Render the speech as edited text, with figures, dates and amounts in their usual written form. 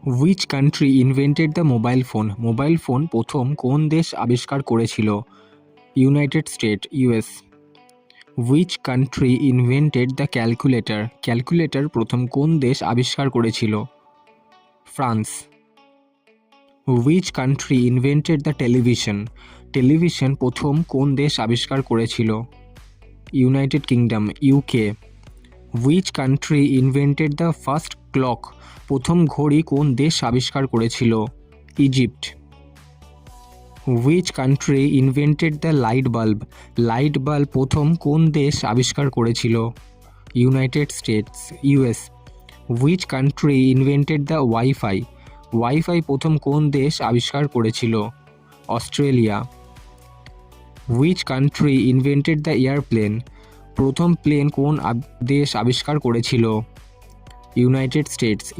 Which country invented the mobile phone? Mobile phone প্রথম কোন দেশ আবিষ্কার করেছিল? United state, US. Which country invented the calculator? Calculator প্রথম কোন দেশ আবিষ্কার করেছিল? France. Which country invented the television? Television প্রথম কোন দেশ আবিষ্কার করেছিল? United kingdom, UK. Which country invented the first clock? প্রথম ঘড়ি কোন দেশ আবিষ্কার করেছিল? Egypt. Which country invented the light bulb? Light bulb প্রথম কোন দেশ আবিষ্কার করেছিল? United states, US. Which country invented the wifi? Wifi প্রথম কোন দেশ আবিষ্কার করেছিল? Australia. Which country invented the airplane? প্রথম প্লেন কোন দেশ আবিষ্কার করেছিল? United states,